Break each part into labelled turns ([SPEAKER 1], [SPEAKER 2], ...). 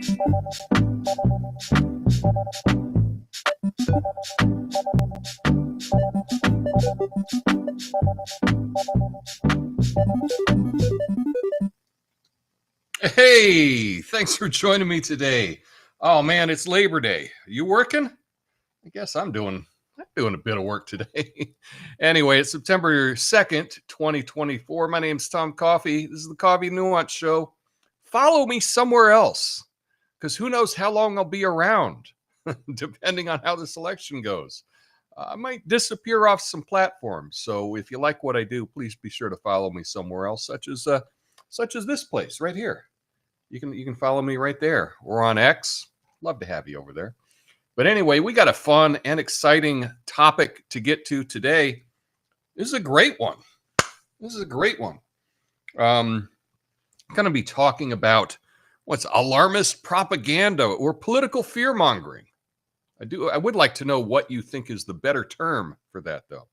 [SPEAKER 1] Hey, thanks for joining me today. Oh man, it's Labor Day. You working? I guess I'm doing a bit of work today. Anyway, it's September 2nd, 2024. My name's Tom Coffey. This is the Coffey Nuance Show. Follow me somewhere else, because who knows how long I'll be around, depending on how this election goes. I might disappear off some platforms. So if you like what I do, please be sure to follow me somewhere else, such as this place right here. You can follow me right there. We're on X. Love to have you over there. But anyway, we got a fun and exciting topic to get to today. This is a great one. I'm going to be talking about what's alarmist propaganda or political fear mongering. I would like to know what you think is the better term for that, though.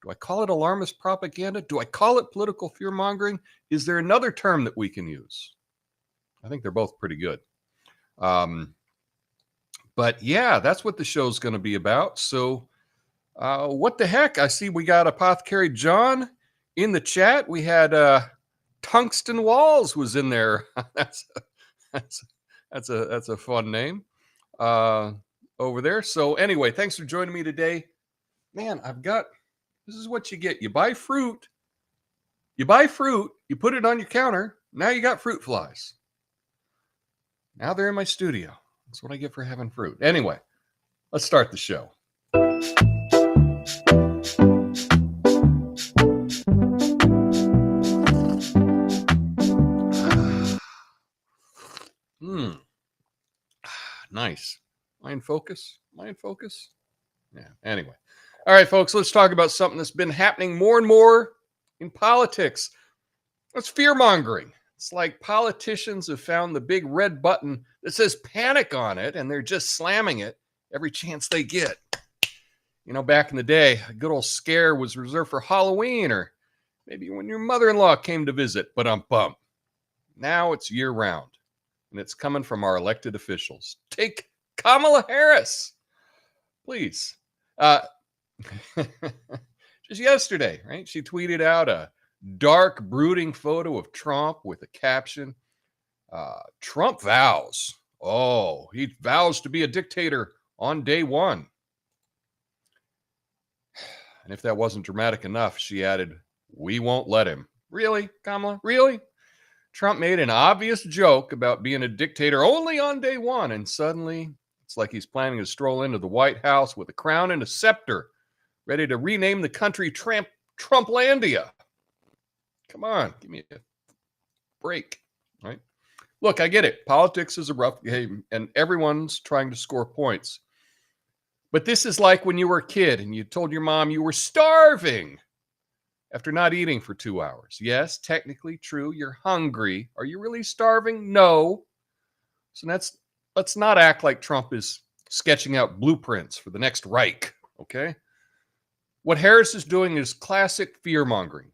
[SPEAKER 1] Do I call it alarmist propaganda? Do I call it political fear mongering? Is there another term that we can use? I think they're both pretty good. But yeah, that's what the show's going to be about. So what the heck? I see we got Apothecary John in the chat. We had Tungsten Walls was in there. that's a fun name over there. So anyway, thanks for joining me today. Man, this is what you get. You buy fruit, you put it on your counter. Now you got fruit flies. Now they're in my studio. That's what I get for having fruit. Anyway, let's start the show. Nice. Mind focus? Yeah, anyway. All right, folks, let's talk about something that's been happening more and more in politics. That's fear-mongering. It's like politicians have found the big red button that says panic on it, and they're just slamming it every chance they get. You know, back in the day, a good old scare was reserved for Halloween or maybe when your mother-in-law came to visit, but bump. Now it's year-round, and it's coming from our elected officials. Take Kamala Harris, please. Just yesterday, right? She tweeted out a dark, brooding photo of Trump with a caption, Trump vows. Oh, he vows to be a dictator on day one. And if that wasn't dramatic enough, she added, we won't let him. Really, Kamala? Really? Trump made an obvious joke about being a dictator only on day one, and suddenly it's like he's planning to stroll into the White House with a crown and a scepter, ready to rename the country Trumplandia. Come on, give me a break, right? Look, I get it. Politics is a rough game, and everyone's trying to score points. But this is like when you were a kid and you told your mom you were starving after not eating for 2 hours. Yes, technically true. You're hungry. Are you really starving? No. So let's not act like Trump is sketching out blueprints for the next Reich, okay? What Harris is doing is classic fear-mongering.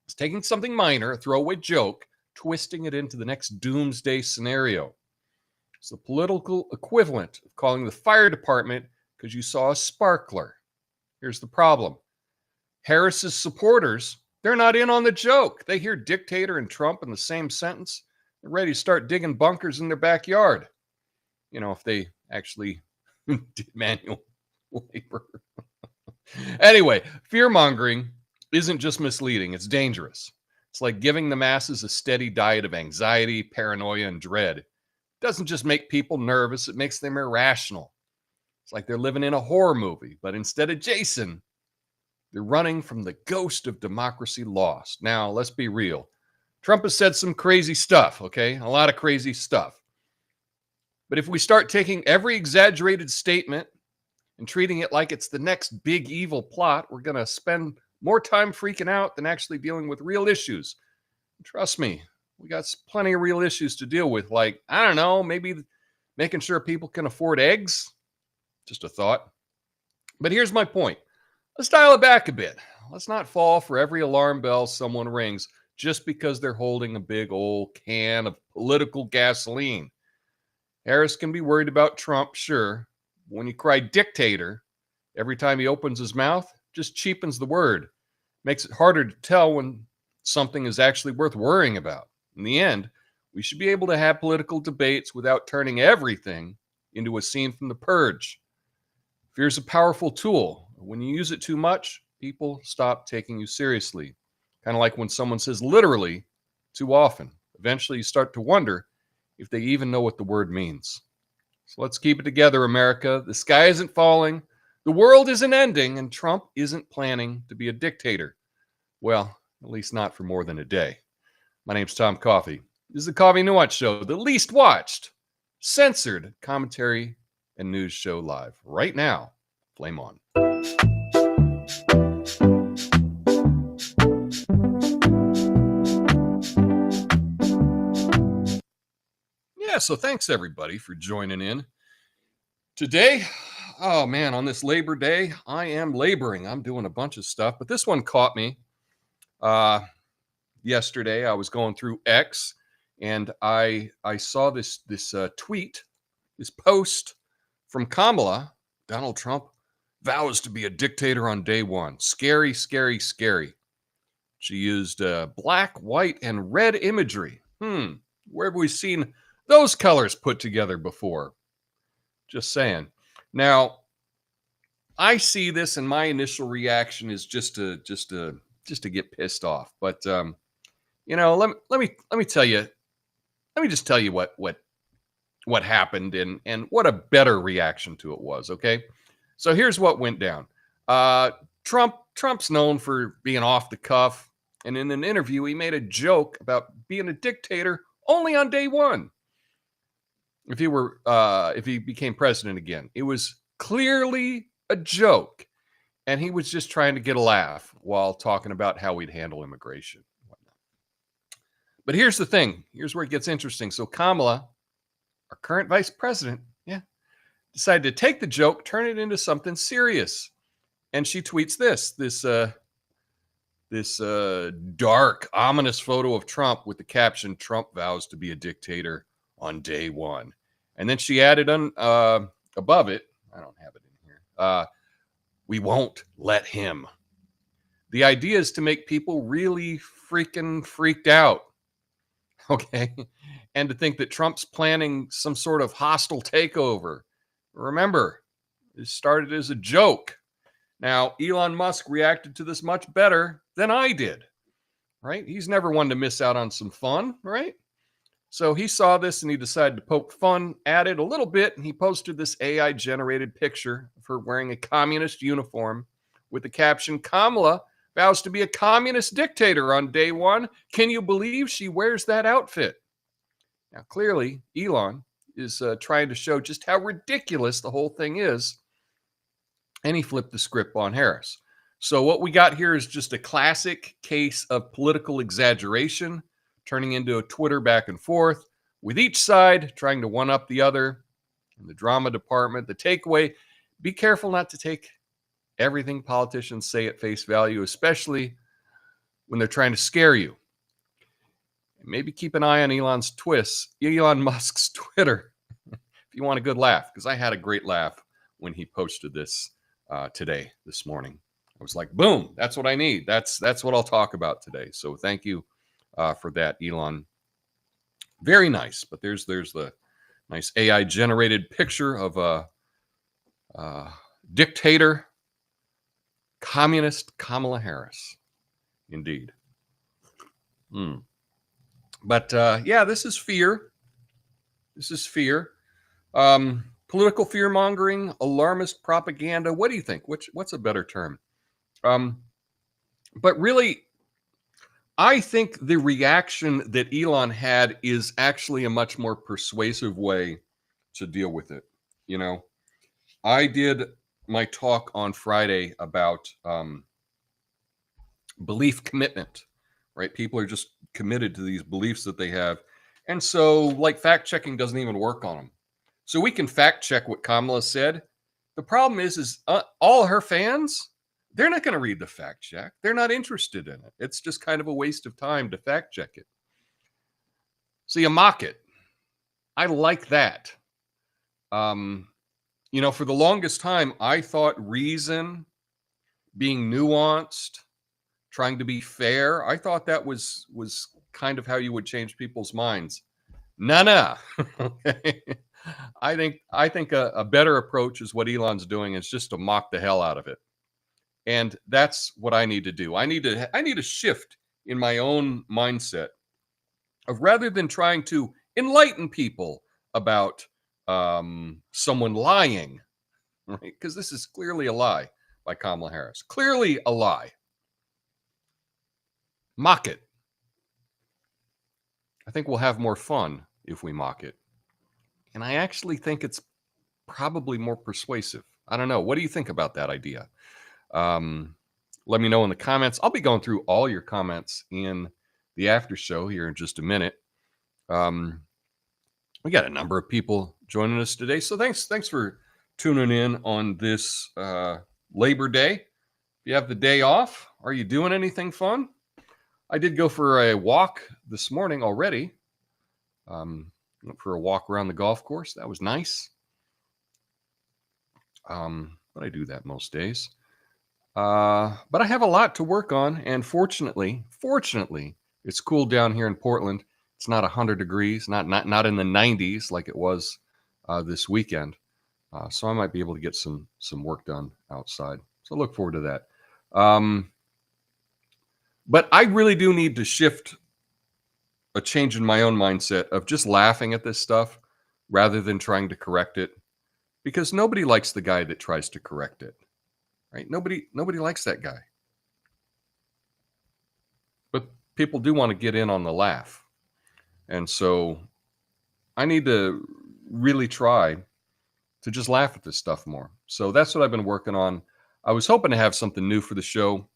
[SPEAKER 1] He's taking something minor, a throwaway joke, twisting it into the next doomsday scenario. It's the political equivalent of calling the fire department because you saw a sparkler. Here's the problem. Harris's supporters, they're not in on the joke. They hear dictator and Trump in the same sentence. They're ready to start digging bunkers in their backyard. You know, if they actually did manual labor. Anyway, fear-mongering isn't just misleading, it's dangerous. It's like giving the masses a steady diet of anxiety, paranoia, and dread. It doesn't just make people nervous, it makes them irrational. It's like they're living in a horror movie, but instead of Jason, they're running from the ghost of democracy lost. Now, let's be real. Trump has said some crazy stuff, okay? A lot of crazy stuff. But if we start taking every exaggerated statement and treating it like it's the next big evil plot, we're going to spend more time freaking out than actually dealing with real issues. Trust me, we got plenty of real issues to deal with, like, I don't know, maybe making sure people can afford eggs. Just a thought. But here's my point. Let's dial it back a bit. Let's not fall for every alarm bell someone rings just because they're holding a big old can of political gasoline. Harris can be worried about Trump, sure. When you cry dictator every time he opens his mouth, just cheapens the word. Makes it harder to tell when something is actually worth worrying about. In the end, we should be able to have political debates without turning everything into a scene from The Purge. Fear is a powerful tool. When you use it too much, people stop taking you seriously. Kind of like when someone says literally too often. Eventually, you start to wonder if they even know what the word means. So let's keep it together, America. The sky isn't falling, the world isn't ending, and Trump isn't planning to be a dictator. Well, at least not for more than a day. My name's Tom Coffey. This is the Coffey Nuance Show, the least watched, censored commentary and news show live. Right now, flame on. Yeah, so thanks everybody for joining in. Today, oh man, on this Labor Day, I am laboring. I'm doing a bunch of stuff, but this one caught me. Yesterday, I was going through X, and I saw this tweet, this post from Kamala. Donald Trump vows to be a dictator on day one. Scary, scary, scary. She used black, white, and red imagery. Where have we seen those colors put together before? Just saying. Now, I see this, and my initial reaction is just to get pissed off. But let me tell you. Let me just tell you what happened and what a better reaction to it was. Okay, so here's what went down. Trump's known for being off the cuff, and in an interview, he made a joke about being a dictator only on day one. If he became president again, it was clearly a joke, and he was just trying to get a laugh while talking about how we'd handle immigration. But here's the thing. Here's where it gets interesting. So Kamala, our current vice president, decided to take the joke, turn it into something serious, and she tweets this dark, ominous photo of Trump with the caption, "Trump vows to be a dictator on day one." And then she added above it, I don't have it in here, "We won't let him." The idea is to make people really freaking freaked out, okay? And to think that Trump's planning some sort of hostile takeover. Remember, it started as a joke. Now, Elon Musk reacted to this much better than I did, right? He's never one to miss out on some fun, right? So he saw this and he decided to poke fun at it a little bit, and he posted this AI-generated picture of her wearing a communist uniform with the caption, "Kamala vows to be a communist dictator on day one. Can you believe she wears that outfit?" Now, clearly, Elon is trying to show just how ridiculous the whole thing is, and he flipped the script on Harris. So what we got here is just a classic case of political exaggeration, turning into a Twitter back and forth, with each side trying to one-up the other. In the drama department, the takeaway, be careful not to take everything politicians say at face value, especially when they're trying to scare you. And maybe keep an eye on Elon Musk's Twitter, if you want a good laugh, because I had a great laugh when he posted this this morning. I was like, boom, that's what I need. That's what I'll talk about today. So thank you for that, Elon. Very nice. But there's the nice AI generated picture of a dictator, communist Kamala Harris. Indeed. But this is fear. This is fear. Political fear mongering, alarmist propaganda. What do you think? What's a better term? But really, I think the reaction that Elon had is actually a much more persuasive way to deal with it. I did my talk on Friday about belief commitment, right? People are just committed to these beliefs that they have. And so, fact checking doesn't even work on them. So we can fact check what Kamala said. The problem is all her fans, they're not going to read the fact check. They're not interested in it. It's just kind of a waste of time to fact check it. So you mock it. I like that. For the longest time, I thought reason, being nuanced, trying to be fair, I thought that was kind of how you would change people's minds. No. Okay. I think a better approach is what Elon's doing, is just to mock the hell out of it. And that's what I need to do. I need to shift in my own mindset of, rather than trying to enlighten people about someone lying, right? Because this is clearly a lie by Kamala Harris. Clearly a lie. Mock it. I think we'll have more fun if we mock it. And I actually think it's probably more persuasive. I don't know. What do you think about that idea? Let me know in the comments. I'll be going through all your comments in the after show here in just a minute. We got a number of people joining us today, so thanks for tuning in on this Labor Day. If you have the day off, are you doing anything fun? I did go for a walk this morning already. Went for a walk around the golf course. That was nice. But I do that most days. But I have a lot to work on, and fortunately, it's cool down here in Portland. It's not 100 degrees, not in the 90s like it was this weekend. So I might be able to get some work done outside. So look forward to that. But I really do need to shift a change in my own mindset of just laughing at this stuff rather than trying to correct it, because nobody likes the guy that tries to correct it, right? Nobody likes that guy. But people do want to get in on the laugh. And so I need to really try to just laugh at this stuff more. So that's what I've been working on. I was hoping to have something new for the show,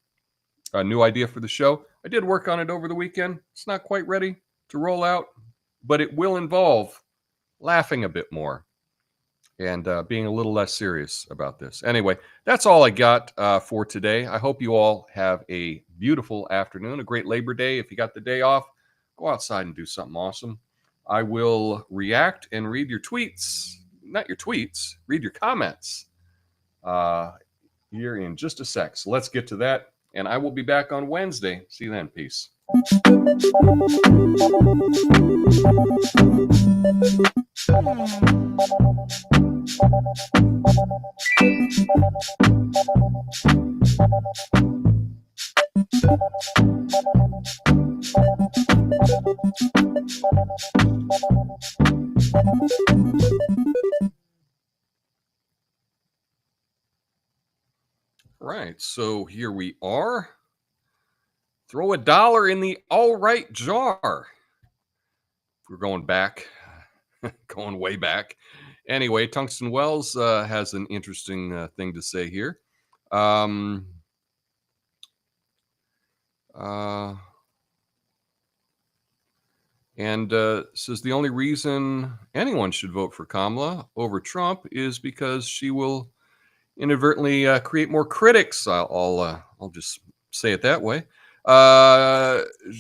[SPEAKER 1] a new idea for the show. I did work on it over the weekend. It's not quite ready to roll out, but it will involve laughing a bit more and being a little less serious about this. Anyway, that's all I got for today. I hope you all have a beautiful afternoon, a great Labor Day. If you got the day off, go outside and do something awesome. I will react and read your tweets. Not your tweets, read your comments here in just a sec. So let's get to that. And I will be back on Wednesday. See you then. Peace. Right, so here we are. Throw $1 in the all right jar. We're going back, going way back. Anyway, Tungsten Wells has an interesting thing to say here. And says the only reason anyone should vote for Kamala over Trump is because she will inadvertently create more critics. I'll just say it that way.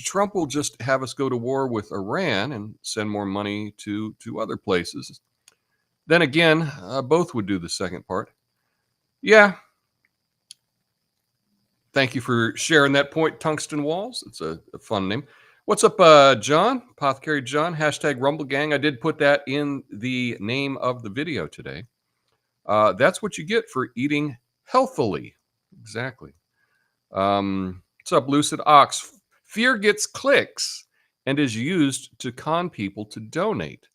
[SPEAKER 1] Trump will just have us go to war with Iran and send more money to other places. Then again, both would do the second part. Yeah. Thank you for sharing that point, Tungsten Walls. It's a fun name. What's up, John? Apothecary John, hashtag Rumble Gang. I did put that in the name of the video today. That's what you get for eating healthily. Exactly. What's up, Lucid Ox? Fear gets clicks and is used to con people to donate.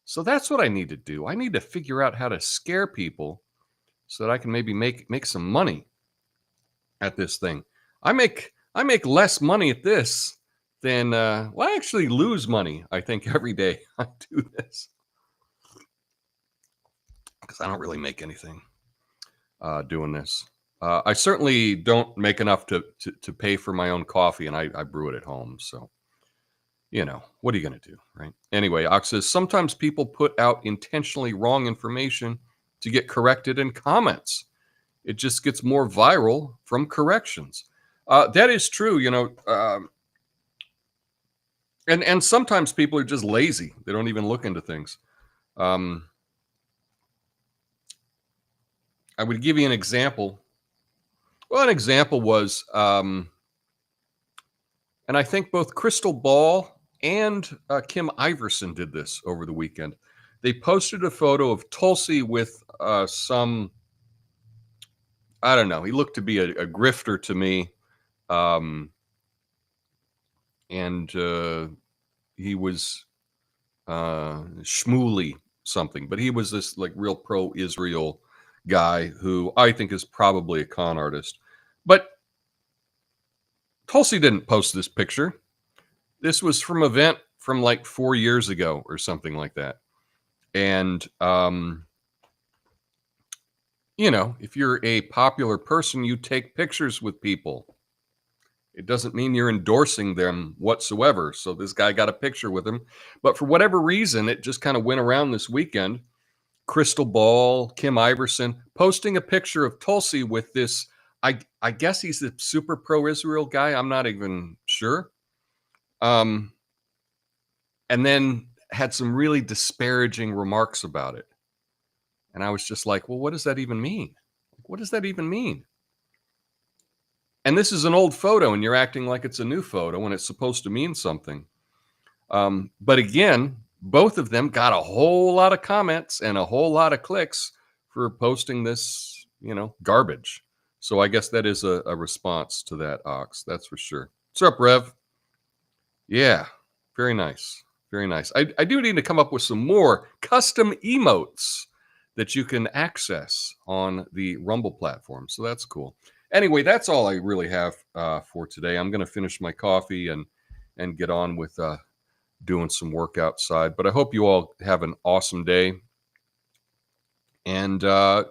[SPEAKER 1] So that's what I need to do. I need to figure out how to scare people so that I can maybe make some money at this thing. I make less money at this than I actually lose money, I think, every day I do this, because I don't really make anything doing this. I certainly don't make enough to pay for my own coffee, and I brew it at home. So, what are you going to do, right? Anyway, Ox says, sometimes people put out intentionally wrong information to get corrected in comments. It just gets more viral from corrections. That is true, and sometimes people are just lazy. They don't even look into things. I would give you an example. Well, an example was, and I think both Crystal Ball and Kim Iverson did this over the weekend. They posted a photo of Tulsi with some, I don't know, he looked to be a grifter to me. And he was Shmuley something, but he was this like real pro-Israel guy who I think is probably a con artist. But Tulsi didn't post this picture. This was from an event from like 4 years ago or something like that. And, you know, if you're a popular person, you take pictures with people. It doesn't mean you're endorsing them whatsoever. So this guy got a picture with him. But for whatever reason, it just kind of went around this weekend. Crystal Ball, Kim Iverson posting a picture of Tulsi with this, I guess he's the super pro-Israel guy. I'm not even sure. And then had some really disparaging remarks about it. And I was just like, well, what does that even mean? What does that even mean? And this is an old photo, and you're acting like it's a new photo when it's supposed to mean something. But again, both of them got a whole lot of comments and a whole lot of clicks for posting this, you know, garbage. So I guess that is a response to that, Ox. That's for sure. What's up, Rev? Yeah, very nice. Very nice. I do need to come up with some more custom emotes that you can access on the Rumble platform. So that's cool. Anyway, that's all I really have for today. I'm going to finish my coffee and get on with doing some work outside. But I hope you all have an awesome day. And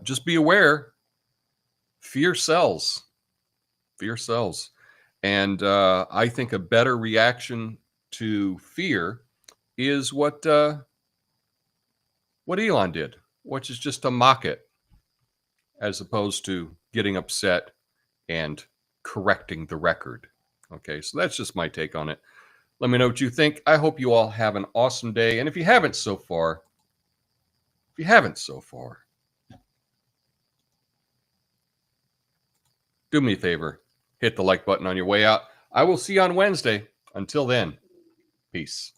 [SPEAKER 1] just be aware, fear sells. Fear sells. And I think a better reaction to fear is what Elon did, which is just to mock it, as opposed to getting upset and correcting the record. Okay, so that's just my take on it. Let me know what you think. I hope you all have an awesome day. And if you haven't so far, do me a favor, hit the like button on your way out. I will see you on Wednesday. Until then, peace.